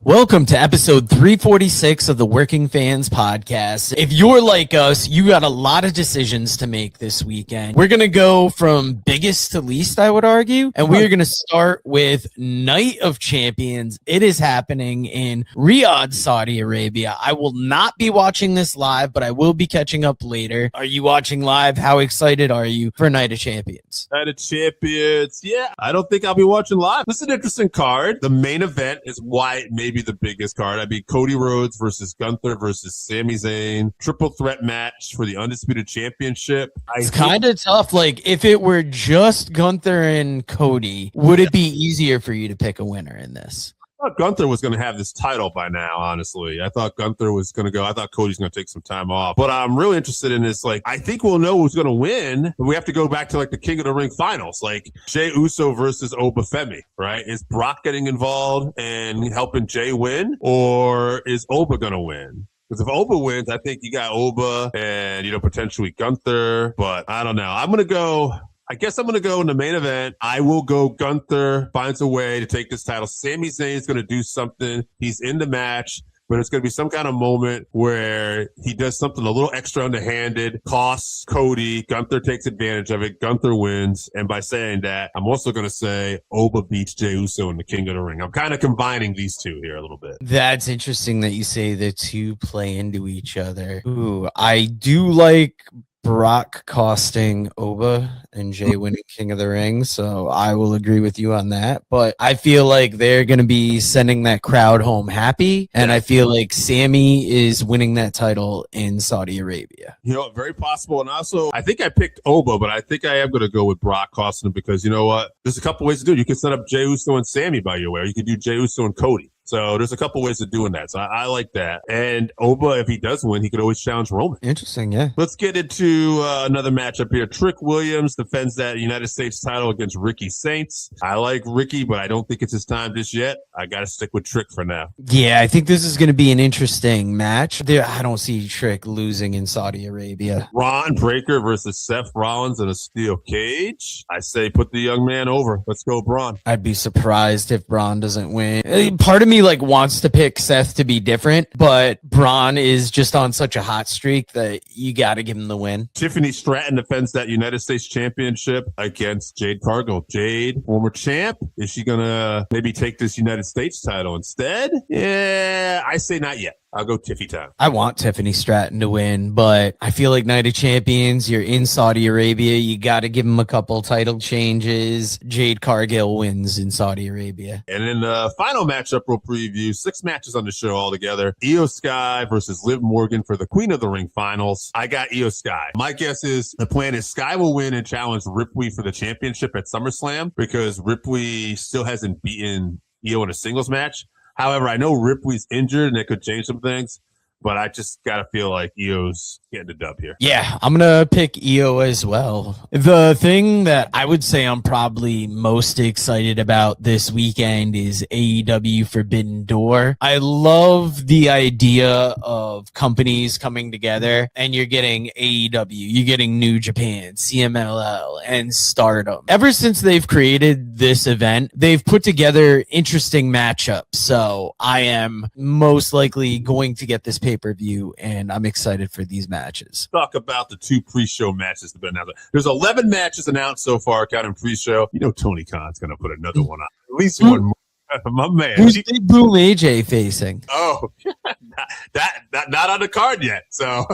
Welcome to episode 346 of the Working Fans Podcast. If you're like us, you got a lot of decisions to make this weekend. We're going to go from biggest to least, I would argue, and we're going to start with Night of Champions. It is happening in Riyadh, Saudi Arabia. I will not be watching this live, but I will be catching up later. Are you watching live? How excited are you for Night of Champions? Night of Champions. Yeah, I don't think I'll be watching live. This is an interesting card. The main event is why it may be the biggest card. I mean, Cody Rhodes versus Gunther versus Sami Zayn. Triple threat match for the Undisputed Championship. It's kind of tough. Like, if it were just Gunther and Cody, would it be easier for you to pick a winner in this? I thought Gunther was going to have this title by now, honestly. I thought Gunther was going to go. I thought Cody's going to take some time off. But I'm really interested in this. Like, I think we'll know who's going to win, but we have to go back to, like, the King of the Ring finals. Like, Jey Uso versus Obafemi, right? Is Brock getting involved and helping Jey win? Or is Oba going to win? Because if Oba wins, I think you got Oba and, potentially Gunther. But I don't know. I guess I'm going to go in the main event. I will go Gunther finds a way to take this title. Sami Zayn is going to do something. He's in the match, but it's going to be some kind of moment where he does something a little extra underhanded, costs Cody. Gunther takes advantage of it. Gunther wins. And by saying that, I'm also going to say Oba beats Jey Uso in the King of the Ring. I'm kind of combining these two here a little bit. That's interesting that you say the two play into each other. Ooh, I do like Brock costing Oba and Jey winning King of the Ring, so I will agree with you on that. But I feel like they're going to be sending that crowd home happy, and I feel like Sami is winning that title in Saudi Arabia. Very possible. And also, I think I picked Oba, but I think I am going to go with Brock costing him because you know what? There's a couple ways to do it. You can set up Jey Uso and Sami by your way, or you can do Jey Uso and Cody. So there's a couple ways of doing that. So I like that. And Oba, if he does win, he could always challenge Roman. Interesting, yeah. Let's get into another matchup here. Trick Williams defends that United States title against Ricky Saints. I like Ricky, but I don't think it's his time just yet. I got to stick with Trick for now. Yeah, I think this is going to be an interesting match. I don't see Trick losing in Saudi Arabia. Ron Breakker versus Seth Rollins in a steel cage. I say put the young man over. Let's go, Braun. I'd be surprised if Braun doesn't win. Part of me wants to pick Seth to be different, but Braun is just on such a hot streak that you got to give him the win. Tiffany Stratton defends that United States Championship against Jade Cargill. Jade, former champ. Is she going to maybe take this United States title instead? Yeah, I say not yet. I'll go Tiffy time. I want Tiffany Stratton to win, but I feel like Night of Champions, you're in Saudi Arabia. You got to give him a couple title changes. Jade Cargill wins in Saudi Arabia. And in the final matchup we'll preview, 6 matches on the show altogether. Io Sky versus Liv Morgan for the Queen of the Ring finals. I got Io Sky. My guess is the plan is Sky will win and challenge Ripley for the championship at SummerSlam because Ripley still hasn't beaten Io in a singles match. However, I know Ripley's injured and it could change some things, but I just got to feel like Io's getting the dub here. Yeah, I'm going to pick Io as well. The thing that I would say I'm probably most excited about this weekend is AEW Forbidden Door. I love the idea of companies coming together and you're getting AEW, you're getting New Japan, CMLL, and Stardom. Ever since they've created this event, they've put together interesting matchups. So I am most likely going to get this pay-per-view and I'm excited for these matches. Talk about the 2 pre-show matches that have been announced. There's 11 matches announced so far, counting pre-show. Tony Khan's going to put another one on. At least one more. My man. Who's Big Boom AJ facing? Oh, not on the card yet. So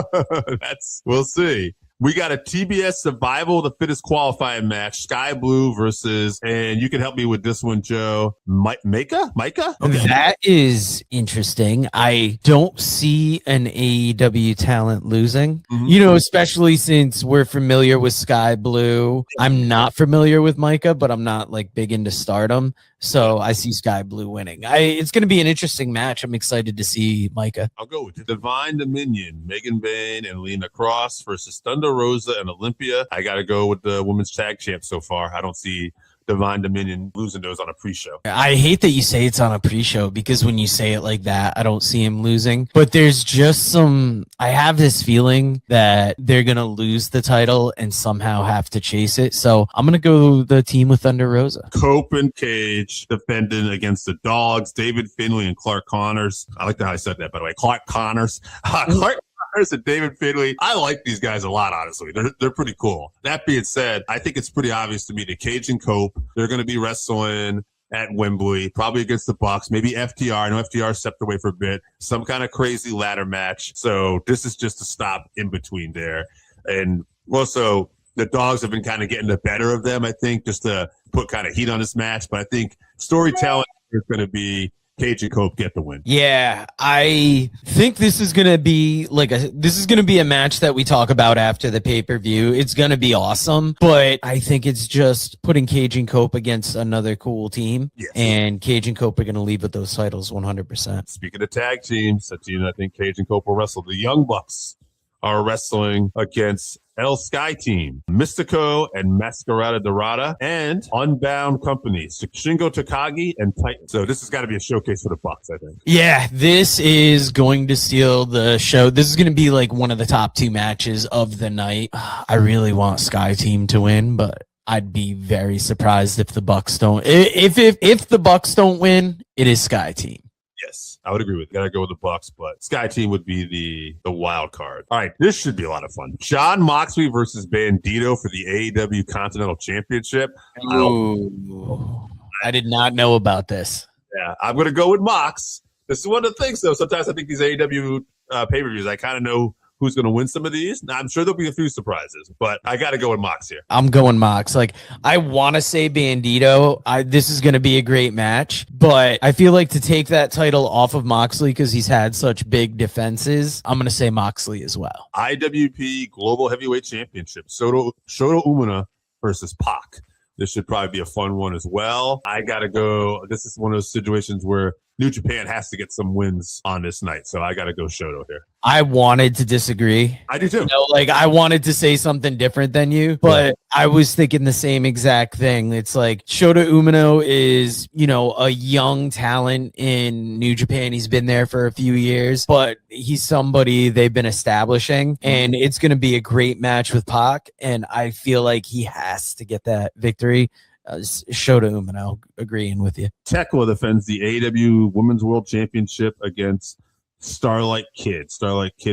we'll see. We got a TBS Survival, the fittest qualifying match. Sky Blue versus, and you can help me with this one, Joe. Micah? Okay. That is interesting. I don't see an AEW talent losing, especially since we're familiar with Sky Blue. I'm not familiar with Micah, but I'm not big into Stardom. So I see Sky Blue winning. It's going to be an interesting match. I'm excited to see Micah. I'll go with Divine Dominion, Megan Bayne and Lena Cross versus Thunder Rosa and Olympia. I got to go with the women's tag champ so far. I don't see Divine Dominion losing those on a pre-show. I hate that you say it's on a pre-show because when you say it like that, I don't see him losing. But there's just I have this feeling that they're going to lose the title and somehow have to chase it. So I'm going to go the team with Thunder Rosa. Cope and Cage defending against the Dogs, David Finlay and Clark Connors. I like how I said that, by the way. Clark Connors. Clark and David Finlay. I like these guys a lot, honestly. They're pretty cool. That being said, I think it's pretty obvious to me that Cage and Cope, they're going to be wrestling at Wembley, probably against the Bucks, maybe FTR. I know FTR stepped away for a bit. Some kind of crazy ladder match. So this is just a stop in between there. And also, the Dogs have been kind of getting the better of them, I think, just to put kind of heat on this match. But I think storytelling is going to be Cage and Cope get the win. Yeah, I think this is gonna be a match that we talk about after the pay-per-view. It's gonna be awesome, but I think it's just putting Cage and Cope against another cool team, yes. And Cage and Cope are gonna leave with those titles 100%. Speaking of tag teams, a team I think Cage and Cope will wrestle. The Young Bucks are wrestling against El Sky Team, Mystico and Mascarada Dorada, and Unbound Company, Shingo Takagi and Titan. So this has got to be a showcase for the Bucks, I think. Yeah, this is going to steal the show. This is going to be like one of the top 2 matches of the night. I really want Sky Team to win, but I'd be very surprised if the Bucks don't. If the Bucks don't win, it is Sky Team. Yes, I would agree with you. Gotta go with the Bucks, but Sky Team would be the wild card. All right, this should be a lot of fun. Jon Moxley versus Bandito for the AEW Continental Championship. Ooh, I did not know about this. Yeah, I'm gonna go with Mox. This is one of the things, though. Sometimes I think these AEW pay-per-views, I kind of know who's going to win some of these. Now, I'm sure there'll be a few surprises, but I got to go with Mox here. I'm going Mox. Like, I want to say Bandito. This is going to be a great match, but I feel like to take that title off of Moxley because he's had such big defenses, I'm going to say Moxley as well. IWP Global Heavyweight Championship, Shota Umino versus Pac. This should probably be a fun one as well. I got to go. This is one of those situations where New Japan has to get some wins on this night. So I got to go Shoto here. I wanted to disagree. I do too. I wanted to say something different than you, but I was thinking the same exact thing. It's like Shota Umino is, a young talent in New Japan. He's been there for a few years, but he's somebody they've been establishing, and it's going to be a great match with Pac. And I feel like he has to get that victory. Shota Umino, agreeing with you. Tekla defends the AEW Women's World Championship against Starlight Kid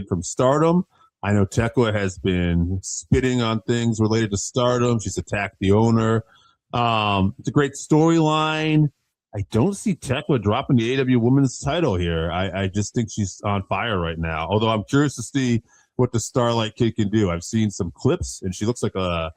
from Stardom. I know Tekla has been spitting on things related to Stardom. She's attacked the owner. It's a great storyline. I don't see Tekla dropping the AEW Women's title here. I just think she's on fire right now. Although I'm curious to see what the Starlight Kid can do. I've seen some clips, and she looks like a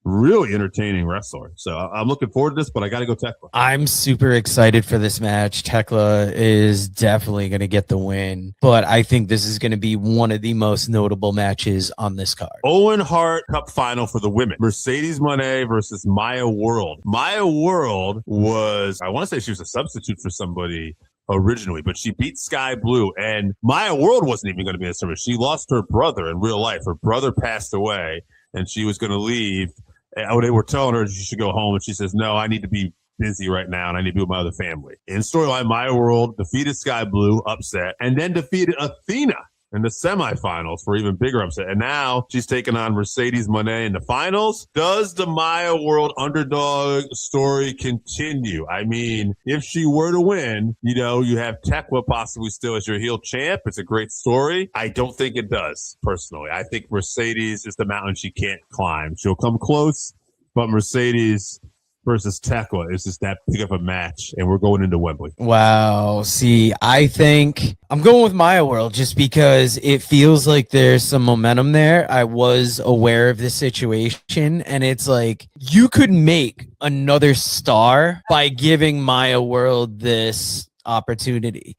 really entertaining wrestler. So I'm looking forward to this, but I got to go Tekla. I'm super excited for this match. Tekla is definitely going to get the win, but I think this is going to be one of the most notable matches on this card. Owen Hart Cup final for the women. Mercedes Moné versus Maya World. Maya World was, I want to say she was a substitute for somebody originally, but she beat Sky Blue, and Maya World wasn't even going to be in the service. She lost her brother in real life. Her brother passed away, and she was going to leave. They were telling her she should go home, and she says, no, I need to be busy right now, and I need to be with my other family. In storyline, Maya World defeated Sky Blue, upset, and then defeated Athena in the semifinals for even bigger upset. And now she's taking on Mercedes Moné in the finals. Does the Maya World underdog story continue? I mean, if she were to win, you have Tekla possibly still as your heel champ. It's a great story. I don't think it does, personally. I think Mercedes is the mountain she can't climb. She'll come close, but Mercedes versus Tekla is just that big of a match, and we're going into Wembley. Wow. See, I think I'm going with Maya World just because it feels like there's some momentum there. I was aware of this situation, and it's like you could make another star by giving Maya World this opportunity.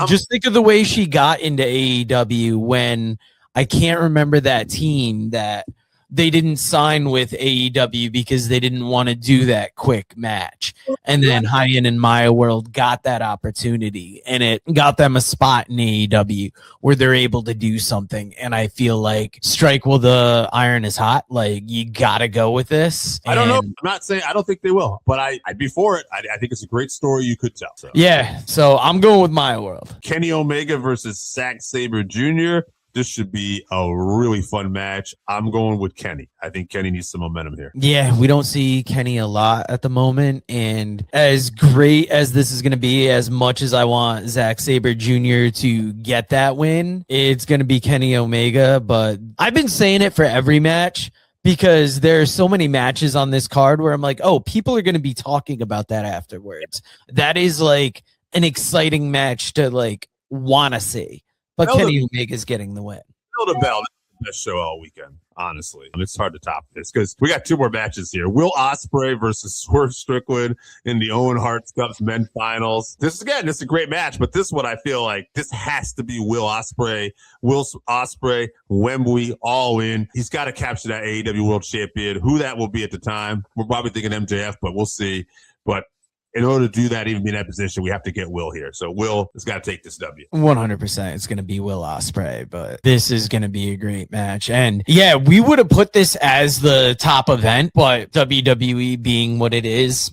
Just think of the way she got into AEW when I can't remember that team that they didn't sign with AEW because they didn't want to do that quick match. And then Hyen and Maya World got that opportunity, and it got them a spot in AEW where they're able to do something. And I feel like strike while the iron is hot. Like, you got to go with this. I don't know. I'm not saying I don't think they will, but I'd be for it. I think it's a great story you could tell. So. Yeah, so I'm going with Maya World. Kenny Omega versus Zack Sabre Jr. This should be a really fun match. I'm going with Kenny. I think Kenny needs some momentum here. Yeah, we don't see Kenny a lot at the moment. And as great as this is going to be, as much as I want Zack Sabre Jr. to get that win, it's going to be Kenny Omega. But I've been saying it for every match, because there are so many matches on this card where I'm like, oh, people are going to be talking about that afterwards. That is like an exciting match to like want to see. But Kenny Omega's getting the win. Bell to bell, the best show all weekend, honestly. It's hard to top this because we got two more matches here. Will Ospreay versus Swerve Strickland in the Owen Hart Cups Men Finals. This is a great match, but this one I feel like this has to be Will Ospreay. Will Ospreay, Wembley, all in. He's got to capture that AEW World Champion. Who that will be at the time, we're probably thinking MJF, but we'll see. But in order to do that, even be in that position, we have to get Will here. So Will has got to take this W. 100%. It's going to be Will Ospreay, but this is going to be a great match. And yeah, we would have put this as the top event, but WWE being what it is,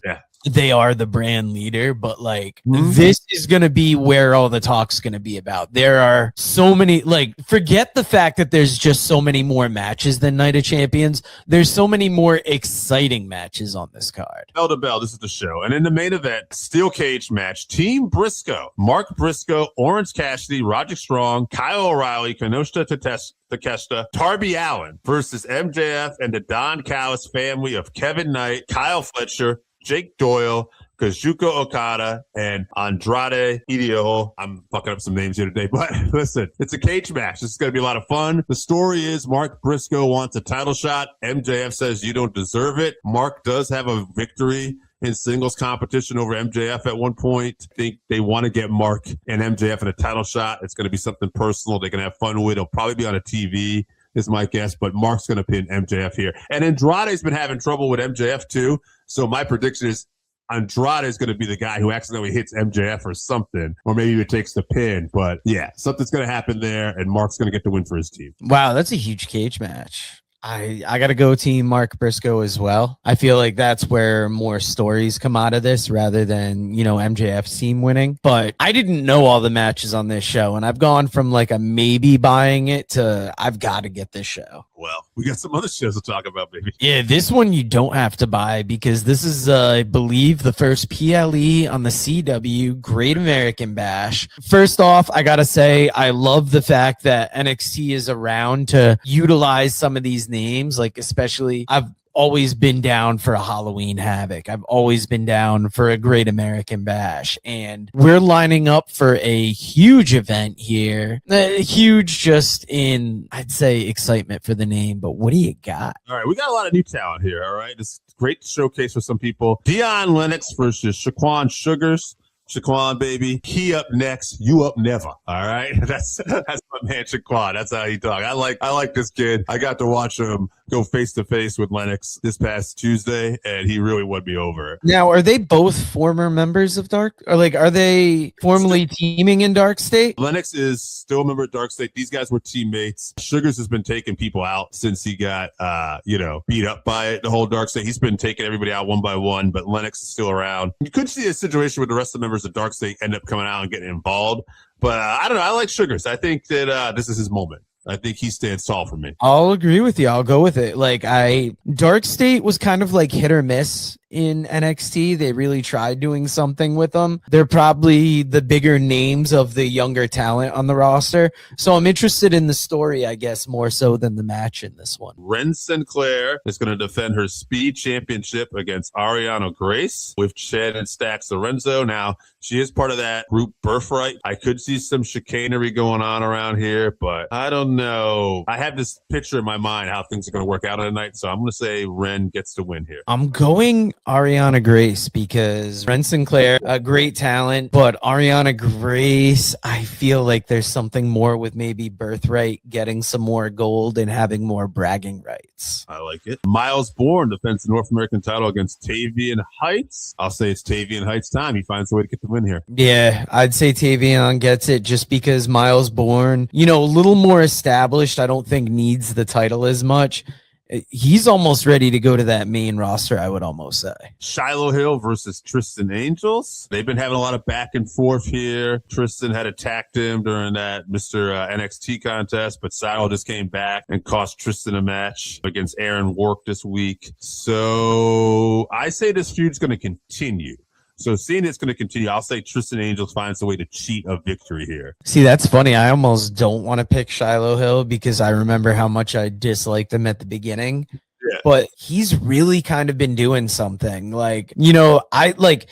they are the brand leader. But like, this is going to be where all the talk's going to be about. There are so many, like, forget the fact that there's just so many more matches than Night of Champions. There's so many more exciting matches on this card. Bell to bell, this is the show. And in the main event, steel cage match, Team Briscoe, Mark Briscoe, Orange Cassidy, Roger Strong, Kyle O'Reilly, Kenosha Takeshita, Darby Allin versus MJF and the Don Callis family of Kevin Knight, Kyle Fletcher, Jake Doyle, Kazuchika Okada, and Andrade Ideo. I'm fucking up some names here today, but listen, it's a cage match. This is going to be a lot of fun. The story is Mark Briscoe wants a title shot. MJF says you don't deserve it. Mark does have a victory in singles competition over MJF at one point. I think they want to get Mark and MJF in a title shot. It's going to be something personal. They can have fun with. It'll probably be on a TV. Is my guess, but Mark's going to pin MJF here. And Andrade's been having trouble with MJF too. So my prediction is Andrade is going to be the guy who accidentally hits MJF or something, or maybe it takes the pin. But yeah, something's going to happen there, and Mark's going to get the win for his team. Wow, that's a huge cage match. I got to go team Mark Briscoe as well. I feel like that's where more stories come out of this rather than, MJF's team winning. But I didn't know all the matches on this show, and I've gone from like a maybe buying it to I've got to get this show. Well, we got some other shows to talk about, baby. Yeah, this one you don't have to buy because this is, I believe, the first PLE on the CW Great American Bash. First off, I got to say, I love the fact that NXT is around to utilize some of these names, like especially I've always been down for a Halloween Havoc. I've always been down for a Great American Bash. And we're lining up for a huge event here. Huge just in, I'd say, excitement for the name. But what do you got? All right, we got a lot of new talent here, all right? This great showcase for some people. Dion Lennox versus Shaquan Sugars. Shaquan, baby, he up next, you up never. All right, that's my man Shaquan. That's how he talk. I like this kid. I got to watch him go face to face with Lennox this past Tuesday, and he really won me over. Now, are they both former members of Dark, or like are they formerly teaming in Dark State? Lennox is still a member of Dark State. These guys were teammates. Sugars has been taking people out since he got beat up by it. The whole Dark State. He's been taking everybody out one by one, but Lennox is still around. You could see a situation where the rest of the members of Dark State end up coming out and getting involved. But I don't know. I like Sugars. I think that this is his moment. I think he stands tall for me. I'll agree with you. I'll go with it. Like Dark State was kind of like hit or miss in NXT. They really tried doing something with them. They're probably the bigger names of the younger talent on the roster. So I'm interested in the story, I guess, more so than the match in this one. Ren Sinclair is going to defend her speed championship against Ariana Grace with Shannon Stacks Lorenzo. Now, she is part of that group Birthright. I could see some chicanery going on around here, but I don't know. I have this picture in my mind how things are going to work out tonight, so I'm going to say Ren gets to win here. I'm going Ariana Grace, because Ren Sinclair, a great talent, but Ariana Grace, I feel like there's something more with maybe Birthright getting some more gold and having more bragging rights. I like it. Miles Bourne defends the North American title against Tavion Heights. I'll say it's Tavion Heights time. He finds a way to get the win here. Yeah, I'd say Tavion gets it just because Miles Bourne, a little more established, I don't think needs the title as much. He's almost ready to go to that main roster, I would almost say. Shiloh Hill versus Tristan Angels. They've been having a lot of back and forth here. Tristan had attacked him during that Mr. NXT contest, but Shiloh just came back and cost Tristan a match against Aaron Work this week. So I say this feud's going to continue. So seeing it's going to continue, I'll say Tristan Angels finds a way to cheat a victory here. See, that's funny. I almost don't want to pick Shiloh Hill because I remember how much I disliked him at the beginning. Yeah. But he's really kind of been doing something. I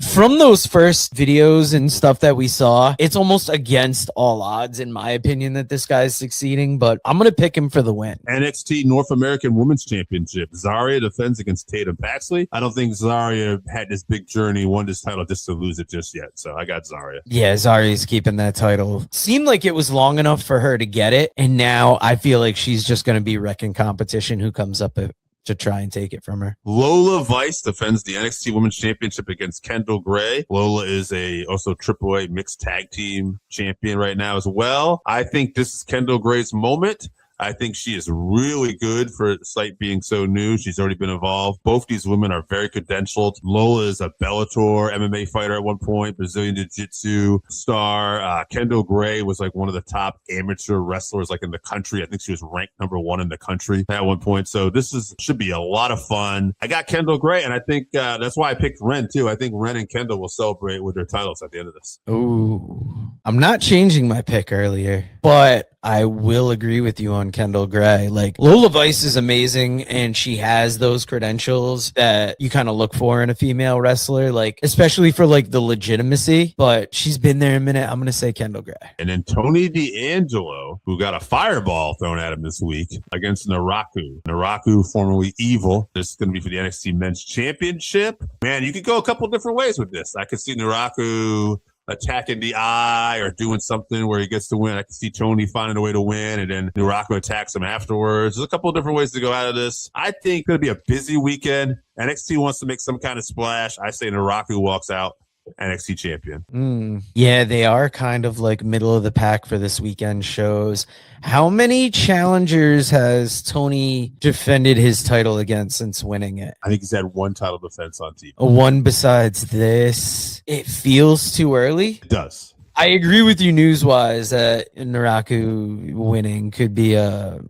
from those first videos and stuff that we saw, it's almost against all odds, in my opinion, that this guy's succeeding. But I'm going to pick him for the win. NXT North American Women's Championship. Zaria defends against Tatum Paxley. I don't think Zaria had this big journey, won this title just to lose it just yet. So I got Zaria. Yeah, Zaria's keeping that title. Seemed like it was long enough for her to get it. And now I feel like she's just going to be wrecking competition who comes up to try and take it from her. Lola Vice defends the NXT Women's Championship against Kendall Gray. Lola is also AAA mixed tag team champion right now as well. I think this is Kendall Gray's moment. I think she is really good for the site being so new. She's already been involved. Both these women are very credentialed. Lola is a Bellator MMA fighter at one point, Brazilian Jiu-Jitsu star. Kendall Gray was one of the top amateur wrestlers in the country. I think she was ranked number 1 in the country at one point. So this should be a lot of fun. I got Kendall Gray, and I think that's why I picked Ren too. I think Ren and Kendall will celebrate with their titles at the end of this. Ooh, I'm not changing my pick earlier, but I will agree with you on Kendall Gray. Lola Vice is amazing, and she has those credentials that you kind of look for in a female wrestler, especially for the legitimacy, but she's been there a minute. I'm going to say Kendall Gray. And then Tony D'Angelo, who got a fireball thrown at him this week against Naraku. Naraku, formerly Evil. This is going to be for the NXT Men's Championship. Man, you could go a couple different ways with this. I could see Naraku attacking the eye or doing something where he gets to win. I can see Tony finding a way to win, and then Naraku attacks him afterwards. There's a couple of different ways to go out of this. I think it's going to be a busy weekend. NXT wants to make some kind of splash. I say Naraku walks out NXT champion. Yeah, they are kind of middle of the pack for this weekend shows. How many challengers has Tony defended his title against since winning it? I think he's had one title defense on TV. One besides this. It feels too early. It does. I agree with you news-wise that Naraku winning could be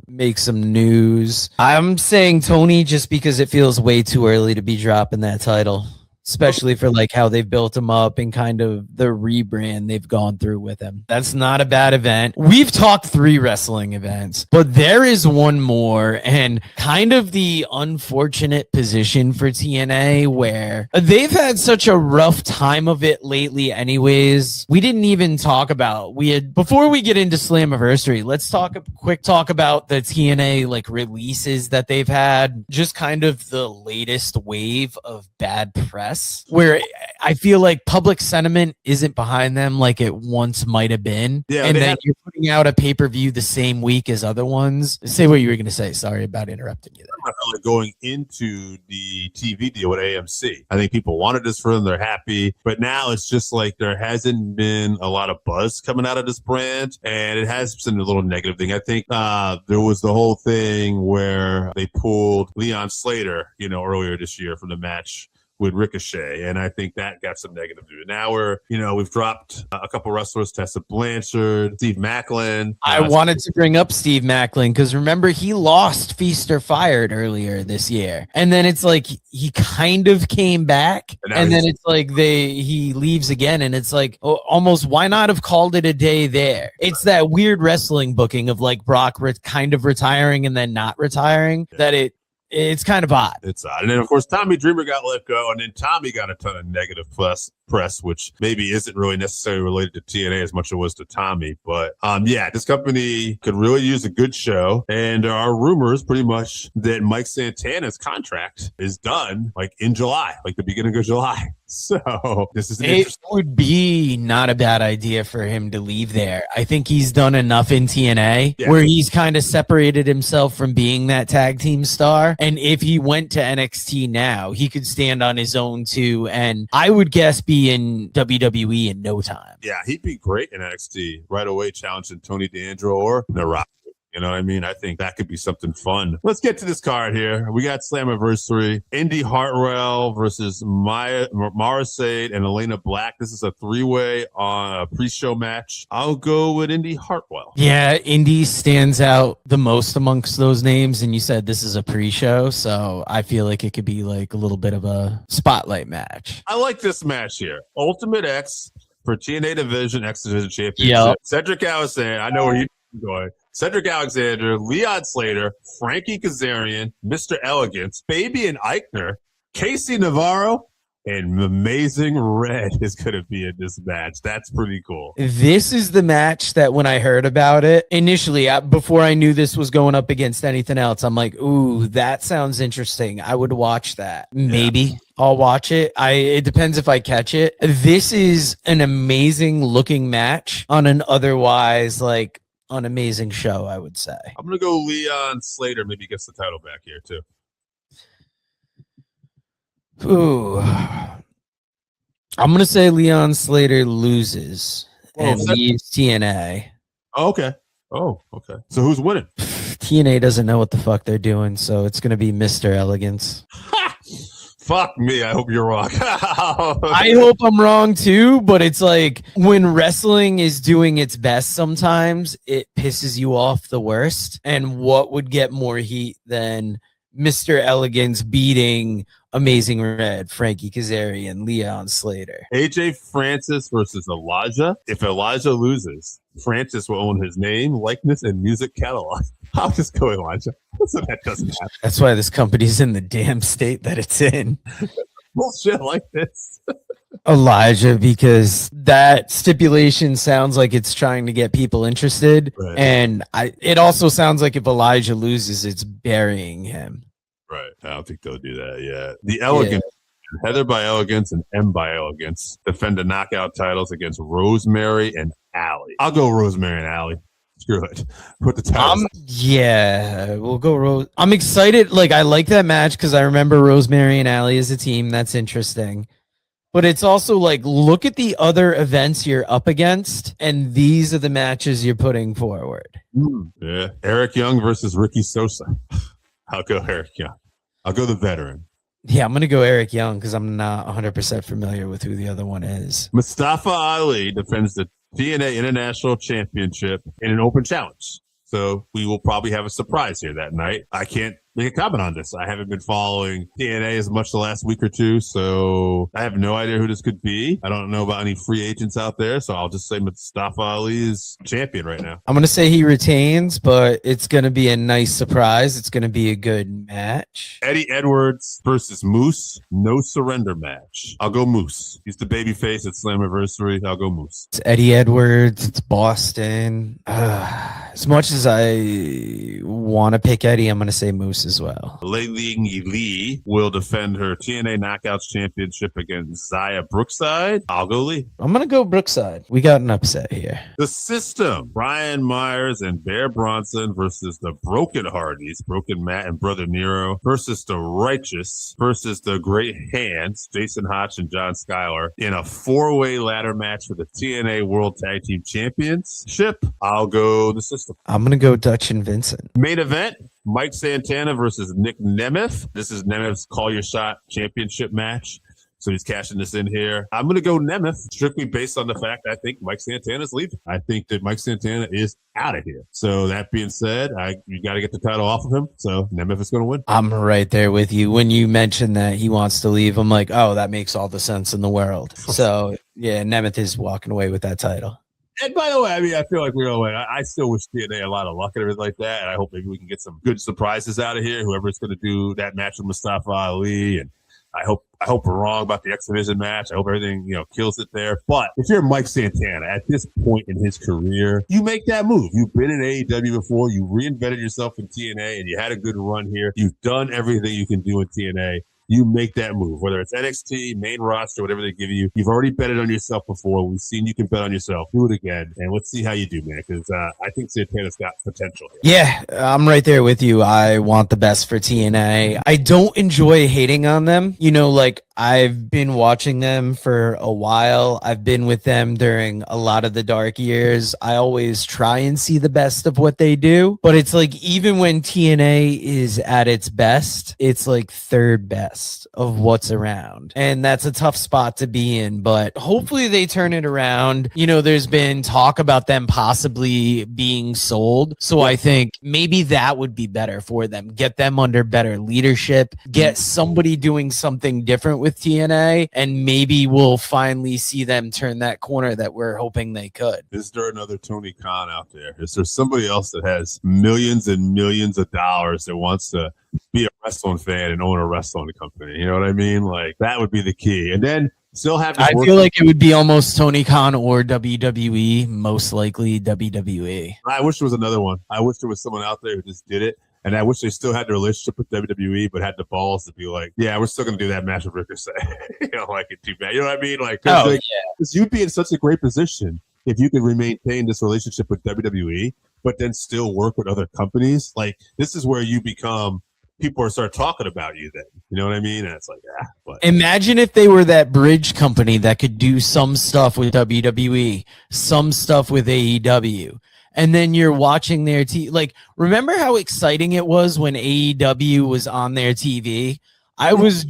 make some news. I'm saying Tony just because it feels way too early to be dropping that title. Especially for how they've built him up and kind of the rebrand they've gone through with him. That's not a bad event. We've talked 3 wrestling events, but there is one more, and kind of the unfortunate position for TNA where they've had such a rough time of it lately anyways. We didn't even talk about, before we get into Slammaversary, let's talk about the TNA releases that they've had, just kind of the latest wave of bad press. Where I feel like public sentiment isn't behind them like it once might have been. Yeah, and then you're putting out a pay-per-view the same week as other ones. Say what you were going to say. Sorry about interrupting you there. Going into the TV deal with AMC, I think people wanted this for them. They're happy. But now it's just there hasn't been a lot of buzz coming out of this brand. And it has been a little negative thing. I think there was the whole thing where they pulled Leon Slater, earlier this year from the match with Ricochet, and I think that got some negative news. Now we've dropped a couple wrestlers, Tessa Blanchard, Steve Macklin. I wanted to bring up Steve Macklin because remember he lost Feast or Fired earlier this year, and then it's he kind of came back, and then it's he leaves again, and it's almost why not have called it a day there? It's that weird wrestling booking of Brock kind of retiring and then not retiring that it's kind of odd. It's odd. And then, of course, Tommy Dreamer got let go, and then Tommy got a ton of negative press press, which maybe isn't really necessarily related to TNA as much as it was to Tommy. But yeah, this company could really use a good show. And there are rumors pretty much that Mike Santana's contract is done like in July, like the beginning of July. So this is it would be not a bad idea for him to leave there. I think he's done enough in TNA where he's kind of separated himself from being that tag team star. And if he went to NXT now, he could stand on his own too. And I would guess be in WWE in no time. Yeah, he'd be great in NXT right away, challenging Tony D'Angelo or The Rock. You know what I mean? I think that could be something fun. Let's get to this card here. We got Slammaversary, Indy Hartwell versus Morrissey and Elena Black. This is a three-way on a pre-show match. I'll go with Indy Hartwell. Yeah, Indy stands out the most amongst those names, and you said this is a pre-show, so I feel like it could be like a little bit of a spotlight match. I like this match here. Ultimate X for TNA Division, X Division Championship. Yep. Cedric Alexander, I know where you're going. Cedric Alexander, Leon Slater, Frankie Kazarian, Mr. Elegance, Fabian Eichner, Casey Navarro, and Amazing Red is going to be in this match. That's pretty cool. This is the match that when I heard about it, initially, before I knew this was going up against anything else, I'm like, ooh, that sounds interesting. I would watch that. Maybe I'll watch it. It depends if I catch it. This is an amazing looking match on an otherwise like an amazing show, I would say. I'm going to go Leon Slater. Maybe he gets the title back here, too. Ooh. I'm going to say Leon Slater loses and leaves TNA. Oh, okay. Oh, okay. So who's winning? TNA doesn't know what the fuck they're doing, so it's going to be Mr. Elegance. Fuck me. I hope you're wrong. I hope I'm wrong too, but it's like when wrestling is doing its best, sometimes it pisses you off the worst. And what would get more heat than Mr. Elegance beating Amazing Red, Frankie Kazarian, Leon Slater? AJ Francis versus Elijah. If Elijah loses, Francis will own his name, likeness, and music catalog. I'll just go Elijah. So that doesn't happen. That's why this company's in the damn state that it's in. Bullshit like this. Elijah, because that stipulation sounds like it's trying to get people interested. Right. And it also sounds like if Elijah loses, it's burying him. Right. I don't think they'll do that yet. The Elegance, Heather by Elegance and M by Elegance defend the knockout titles against Rosemary and Allie. I'll go Rosemary and Allie. Screw it. Put the titles. Yeah, we'll go Rose. I'm excited. Like, I like that match because I remember Rosemary and Allie as a team. That's interesting. But it's also like, look at the other events you're up against, and these are the matches you're putting forward. Yeah. Eric Young versus Ricky Sosa. I'll go Eric Young. I'll go the veteran. Yeah, I'm going to go Eric Young because I'm not 100% familiar with who the other one is. Mustafa Ali defends the TNA International Championship in an open challenge. So we will probably have a surprise here that night. I can't make a comment on this. I haven't been following TNA as much the last week or two, so I have no idea who this could be. I don't know about any free agents out there, so I'll just say Mustafa Ali is champion right now. I'm going to say he retains, but it's going to be a nice surprise. It's going to be a good match. Eddie Edwards versus Moose, no surrender match. I'll go Moose. He's the babyface at Slammaversary. I'll go Moose. It's Eddie Edwards. It's Boston. As much as I want to pick Eddie, I'm going to say Moose as well. Lei Lee will defend her TNA Knockouts Championship against Zaya Brookside. I'll go Lee. I'm going to go Brookside. We got an upset here. The System, Brian Myers and Bear Bronson versus the Broken Hardys, Broken Matt and Brother Nero versus the Righteous versus the Great Hands, Jason Hotch and John Schuyler in a four-way ladder match for the TNA World Tag Team Championship. I'll go the System. I'm going to go Dutch and Vincent. Main event, Mike Santana versus Nick Nemeth. This is Nemeth's Call Your Shot Championship match. So he's cashing this in here. I'm going to go Nemeth strictly based on the fact I think Mike Santana's leaving. I think that Mike Santana is out of here. So that being said, you got to get the title off of him. So Nemeth is going to win. I'm right there with you. When you mentioned that he wants to leave, I'm like, oh, that makes all the sense in the world. So yeah, Nemeth is walking away with that title. And by the way, I mean, I feel like we're going to win. I still wish TNA a lot of luck and everything like that. And I hope maybe we can get some good surprises out of here. Whoever's going to do that match with Mustafa Ali. And I hope we're wrong about the X Division match. I hope everything, kills it there. But if you're Mike Santana at this point in his career, you make that move. You've been in AEW before. You reinvented yourself in TNA, and you had a good run here. You've done everything you can do in TNA. You make that move, whether it's NXT, main roster, whatever they give you. You've already betted on yourself before. We've seen you can bet on yourself. Do it again, and let's see how you do, man, because I think Santana's got potential here. Yeah, I'm right there with you. I want the best for TNA. I don't enjoy hating on them. I've been watching them for a while. I've been with them during a lot of the dark years. I always try and see the best of what they do. But it's like, even when TNA is at its best, it's like third best of what's around. And that's a tough spot to be in. But hopefully they turn it around. There's been talk about them possibly being sold. So I think maybe that would be better for them. Get them under better leadership. Get somebody doing something different with TNA, and maybe we'll finally see them turn that corner that we're hoping they could. Is there another Tony Khan out there? Is there somebody else that has millions and millions of dollars that wants to be a wrestling fan and own a wrestling company? You know what I mean? Like, that would be the key. And then still have. I feel like it would be almost Tony Khan or WWE, most likely WWE. I wish there was another one. I wish there was someone out there who just did it. And I wish they still had the relationship with WWE, but had the balls to be like, yeah, we're still going to do that match with Ricochet. Like it too bad. You know what I mean? Because you'd be in such a great position if you could maintain this relationship with WWE, but then still work with other companies. Like, this is where you become, people are start talking about you then. You know what I mean? And it's like, But. Imagine if they were that bridge company that could do some stuff with WWE, some stuff with AEW. And then you're watching their remember how exciting it was when AEW was on their TV? I was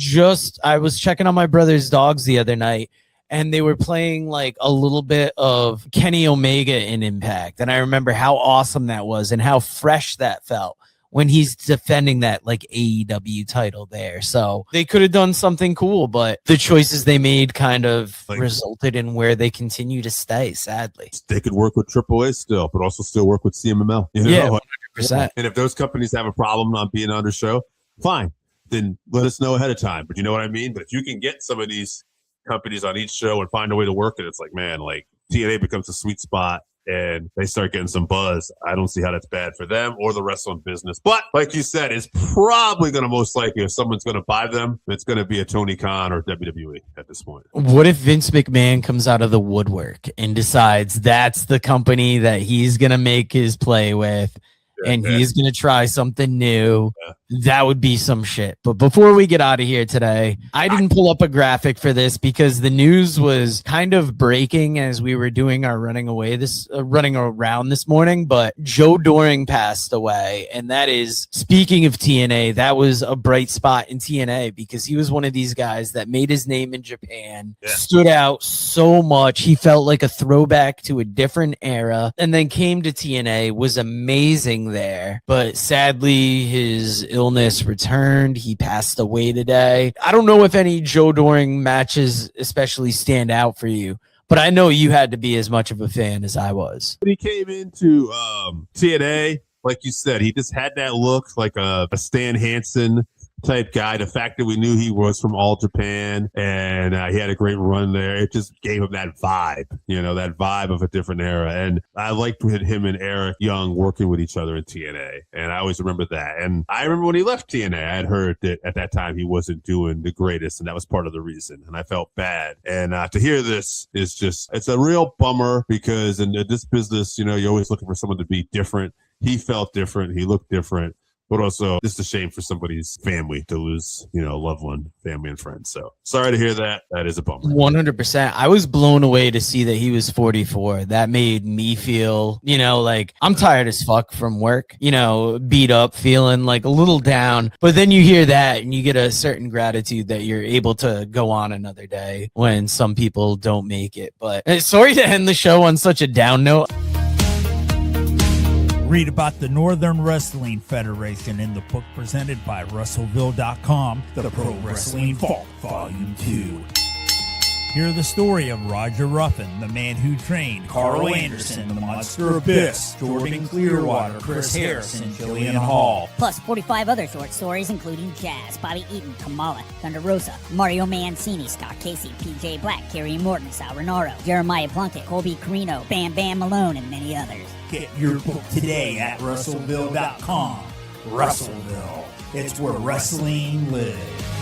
checking on my brother's dogs the other night, and they were playing like a little bit of Kenny Omega in Impact. And I remember how awesome that was and how fresh that felt when he's defending that like AEW title there. So they could have done something cool, but the choices they made kind of resulted in where they continue to stay, sadly. They could work with AAA still, but also still work with CMML. Yeah, 100%. And if those companies have a problem not being on the show, fine. Then let us know ahead of time. But you know what I mean? But if you can get some of these companies on each show and find a way to work it, it's like, man, like TNA becomes a sweet spot. And they start getting some buzz. I don't see how that's bad for them or the wrestling business. But like you said, it's probably going to most likely, if someone's going to buy them, it's going to be a Tony Khan or WWE at this point. What if Vince McMahon comes out of the woodwork and decides that's the company that he's going to make his play with? And he's going to try something new. That would be some shit. But before we get out of here today, I didn't pull up a graphic for this because the news was kind of breaking as we were doing our running around this morning. But Joe Doring passed away. And that is, speaking of TNA, that was a bright spot in TNA because he was one of these guys that made his name in Japan, stood out so much. He felt like a throwback to a different era, and then came to TNA, was amazing there, but sadly his illness returned. He passed away today. I don't know if any Joe Doring matches especially stand out for you, but I know you had to be as much of a fan as I was. When he came into TNA, like you said, he just had that look like a Stan Hansen type guy. The fact that we knew he was from All Japan and he had a great run there, it just gave him that vibe, that vibe of a different era. And I liked him and Eric Young working with each other in TNA. And I always remember that. And I remember when he left TNA, I had heard that at that time he wasn't doing the greatest, and that was part of the reason. And I felt bad. And to hear this is just, it's a real bummer because in this business, you're always looking for someone to be different. He felt different. He looked different. But also, it's a shame for somebody's family to lose, a loved one, family and friends. So sorry to hear that. That is a bummer. 100%. I was blown away to see that he was 44. That made me feel, like I'm tired as fuck from work, beat up, feeling like a little down. But then you hear that and you get a certain gratitude that you're able to go on another day when some people don't make it. But sorry to end the show on such a down note. Read about the Northern Wrestling Federation in the book presented by Russellville.com, The Pro Wrestling Vault, Volume 2. Hear the story of Roger Ruffin, the man who trained Carl Anderson, the Monster Abyss, Jordan Clearwater, Chris Harris, and Jillian Hall. Plus 45 other short stories including Jazz, Bobby Eaton, Kamala, Thunder Rosa, Mario Mancini, Scott Casey, PJ Black, Kerry Morton, Sal Renaro, Jeremiah Plunkett, Colby Carino, Bam Bam Malone, and many others. Get your book today at Russellville.com. Russellville. It's where wrestling lives.